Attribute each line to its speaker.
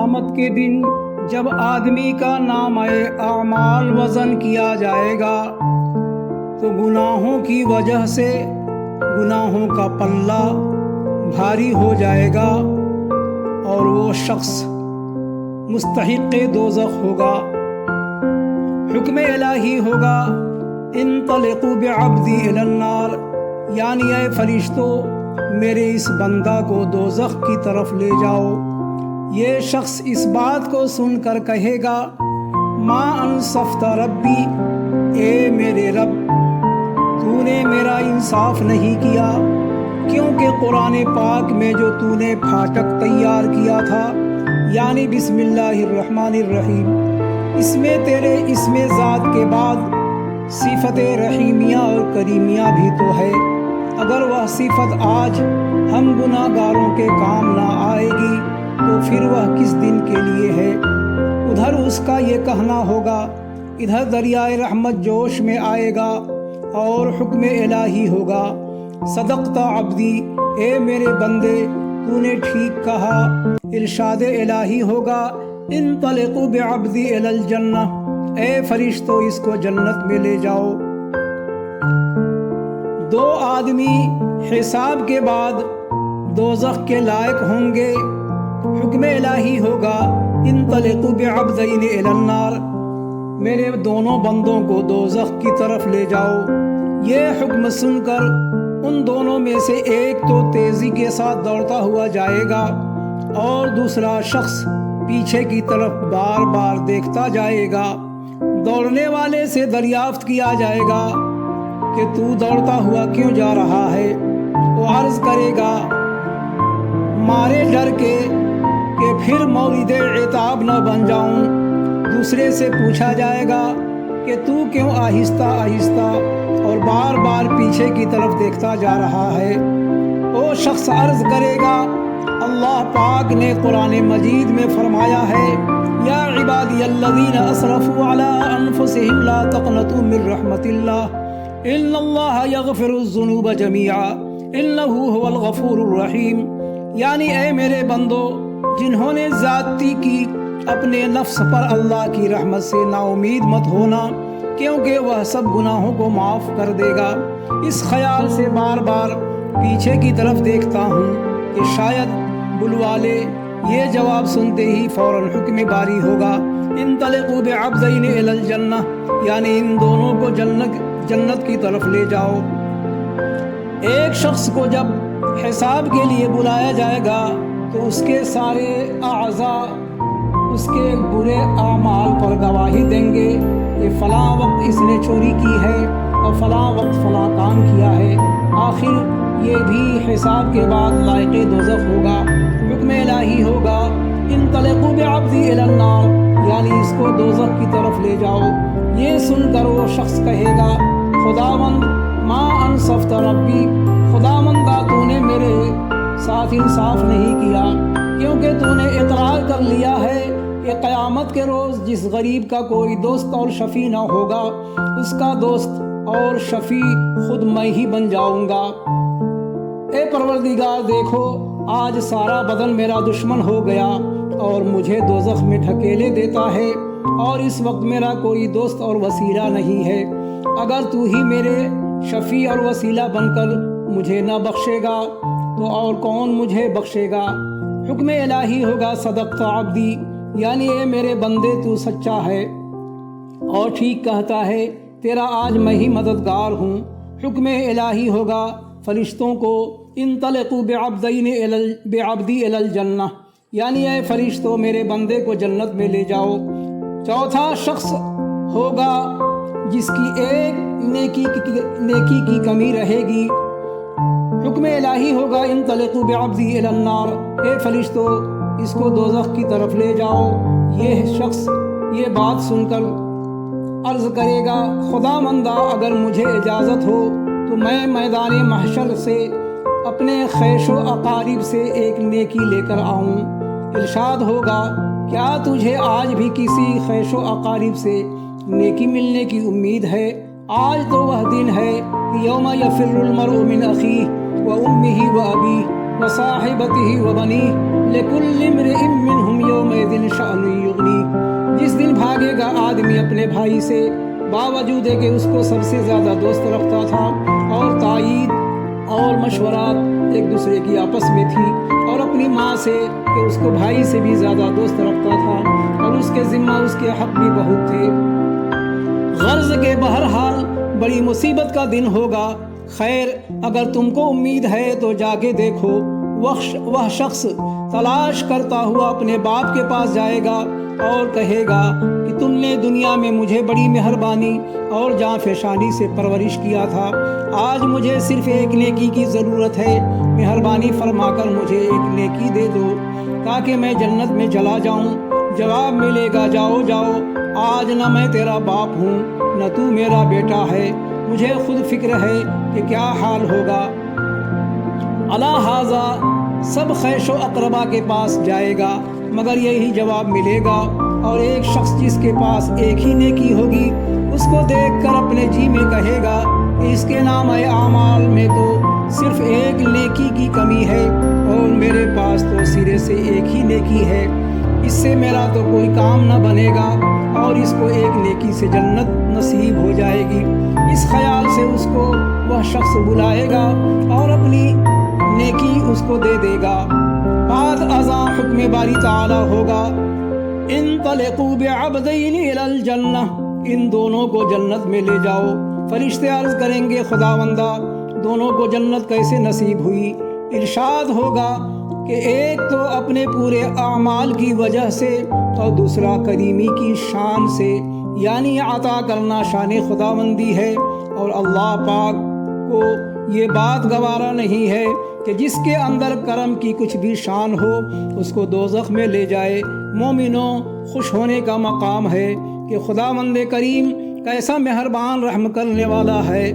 Speaker 1: قیامت کے دن جب آدمی کا نامہ اعمال وزن کیا جائے گا تو گناہوں کی وجہ سے گناہوں کا پلہ بھاری ہو جائے گا اور وہ شخص مستحق دوزخ ہوگا۔ حکم الہی ہوگا انطلقوا بعبدی الی النار، یعنی اے فرشتوں میرے اس بندہ کو دوزخ کی طرف لے جاؤ۔ یہ شخص اس بات کو سن کر کہے گا ما انصفت ربی، اے میرے رب تو نے میرا انصاف نہیں کیا، کیونکہ قرآن پاک میں جو تو نے پھاٹک تیار کیا تھا یعنی بسم اللہ الرحمن الرحیم، اس میں تیرے اسم ذات کے بعد صفت رحیمیہ اور کریمیہ بھی تو ہے۔ اگر وہ صفت آج ہم گناہ گاروں کے کام نہ آئے گی تو پھر وہ کس دن کے لیے ہے؟ ادھر اس کا یہ کہنا ہوگا، ادھر دریائے رحمت جوش میں آئے گا اور حکم الہی ہوگا صدقت عبدی، اے میرے بندے تو نے ٹھیک کہا۔ ارشاد الہی ہوگا انطلقوا بعبدی الی الجنہ، اے فرشتوں اس کو جنت میں لے جاؤ۔ دو آدمی حساب کے بعد دوزخ کے لائق ہوں گے۔ حکم الہی ہوگا انطلقوا بعبدین الی النار، میرے دونوں بندوں کو دوزخ کی طرف لے جاؤ۔ یہ حکم سن کر ان دونوں میں سے ایک تو تیزی کے ساتھ دوڑتا ہوا جائے گا اور دوسرا شخص پیچھے کی طرف بار بار دیکھتا جائے گا۔ دوڑنے والے سے دریافت کیا جائے گا کہ تو دوڑتا ہوا کیوں جا رہا ہے؟ وہ عرض کرے گا مارے ڈر کے کہ پھر مورد عتاب نہ بن جاؤں۔ دوسرے سے پوچھا جائے گا کہ تو کیوں آہستہ آہستہ اور بار بار پیچھے کی طرف دیکھتا جا رہا ہے؟ وہ شخص عرض کرے گا اللہ پاک نے قرآن مجید میں فرمایا ہے یا عبادی الذین اسرفوا علی انفسہم لا تقنطوا من رحمت اللہ ان اللہ یغفر الذنوب جمیعا انہ هو الغفور الرحیم، یعنی اے میرے بندو جنہوں نے زیادتی کی اپنے نفس پر اللہ کی رحمت سے نا امید مت ہونا، کیونکہ وہ سب گناہوں کو معاف کر دے گا۔ اس خیال سے بار بار پیچھے کی طرف دیکھتا ہوں کہ شاید بلوا لے۔ یہ جواب سنتے ہی فوراً حکم باری ہوگا انطلقوا بعبدین الی الجنہ، یعنی ان دونوں کو جنت کی طرف لے جاؤ۔ ایک شخص کو جب حساب کے لیے بلایا جائے گا تو اس کے سارے اعضاء اس کے برے اعمال پر گواہی دیں گے کہ فلاں وقت اس نے چوری کی ہے اور فلاں وقت فلاں کام کیا ہے۔ آخر یہ بھی حساب کے بعد لائق دوزخ ہوگا۔ حکم الہی ہوگا انطلقوا بعبدی الی النار، یعنی اس کو دوزخ کی طرف لے جاؤ۔ یہ سن کر وہ شخص کہے گا خداوند ما انصفت ربی، خداوندہ تو نے میرے ساتھ انصاف نہیں کیا، کیونکہ تو نے اقرار کر لیا ہے کہ قیامت کے روز جس غریب کا کوئی دوست اور شفیع نہ ہوگا اس کا دوست اور شفیع خود میں ہی بن جاؤں گا۔ اے پروردگار دیکھو آج سارا بدن میرا دشمن ہو گیا اور مجھے دوزخ میں ڈھکیلے دیتا ہے، اور اس وقت میرا کوئی دوست اور وسیلہ نہیں ہے۔ اگر تو ہی میرے شفیع اور وسیلہ بن کر مجھے نہ بخشے گا تو اور کون مجھے بخشے گا؟ حکم الہی ہوگا صدقت عبدی، یعنی اے میرے بندے تو سچا ہے اور ٹھیک کہتا ہے، تیرا آج میں ہی مددگار ہوں۔ حکم الہی ہوگا فرشتوں کو انطلقوا بعبدی الی الجنہ، یعنی اے فرشتوں میرے بندے کو جنت میں لے جاؤ۔ چوتھا شخص ہوگا جس کی ایک نیکی کی کمی رہے گی۔ حکم الہی ہوگا انطلقوا بعبدی الی النار، اے فرشتوں اس کو دوزخ کی طرف لے جاؤ۔ یہ شخص یہ بات سن کر عرض کرے گا خداوندہ اگر مجھے اجازت ہو تو میں میدان محشر سے اپنے خیش و اقارب سے ایک نیکی لے کر آؤں۔ ارشاد ہوگا کیا تجھے آج بھی کسی خیش و اقارب سے نیکی ملنے کی امید ہے؟ آج تو وہ دن ہے کہ یوم یفر المرء من اخیہ و امہ و ابیہ، وصاحبته وبنيه لكل امرئ منهم يومئذ شأن يغنيه۔ جس دن بھاگے گا آدمی اپنے بھائی سے، باوجود ہے کہ اس کو سب سے زیادہ دوست رکھتا تھا، اور تائید اور مشورات ایک دوسرے کی آپس میں تھی، اور اپنی ماں سے کہ اس کو بھائی سے بھی زیادہ دوست رکھتا تھا، اور اس کے ذمہ اس کے حق بھی بہت تھے۔ غرض کے بہرحال بڑی مصیبت کا دن ہوگا۔ خیر، اگر تم کو امید ہے تو جا کے دیکھو، وہ شخص تلاش کرتا ہوا اپنے باپ کے پاس جائے گا اور کہے گا کہ تم نے دنیا میں مجھے بڑی مہربانی اور جاں فشانی سے پرورش کیا تھا، آج مجھے صرف ایک نیکی کی ضرورت ہے، مہربانی فرما کر مجھے ایک نیکی دے دو تاکہ میں جنت میں چلا جاؤں۔ جواب ملے گا، جاؤ جاؤ، آج نہ میں تیرا باپ ہوں نہ تو میرا بیٹا ہے، مجھے خود فکر ہے کہ کیا حال ہوگا۔ علی ھذا سب خیش و اقربا کے پاس جائے گا مگر یہی جواب ملے گا، اور ایک شخص جس کے پاس ایک ہی نیکی ہوگی اس کو دیکھ کر اپنے جی میں کہے گا کہ اس کے نام اعمال میں تو صرف ایک نیکی کی کمی ہے، اور میرے پاس تو سرے سے ایک ہی نیکی ہے، اس سے میرا تو کوئی کام نہ بنے گا، اور اس کو ایک نیکی سے جنت نصیب ہو جائے گی۔ اس خیال سے اس کو وہ شخص بلائے گا اور اپنی نیکی اس کو دے دے گا۔ بعد ازاں حکم باری تعالی ہوگا، انطلقوا بعبدین الی الجنہ، ان دونوں کو جنت میں لے جاؤ۔ فرشتے عرض کریں گے، خداوندہ دونوں کو جنت کیسے نصیب ہوئی؟ ارشاد ہوگا کہ ایک تو اپنے پورے اعمال کی وجہ سے اور دوسرا کریمی کی شان سے، یعنی عطا کرنا شان خداوندی ہے، اور اللہ پاک کو یہ بات گوارا نہیں ہے کہ جس کے اندر کرم کی کچھ بھی شان ہو اس کو دوزخ میں لے جائے۔ مومنوں، خوش ہونے کا مقام ہے کہ خداوند کریم کیسا مہربان رحم کرنے والا ہے۔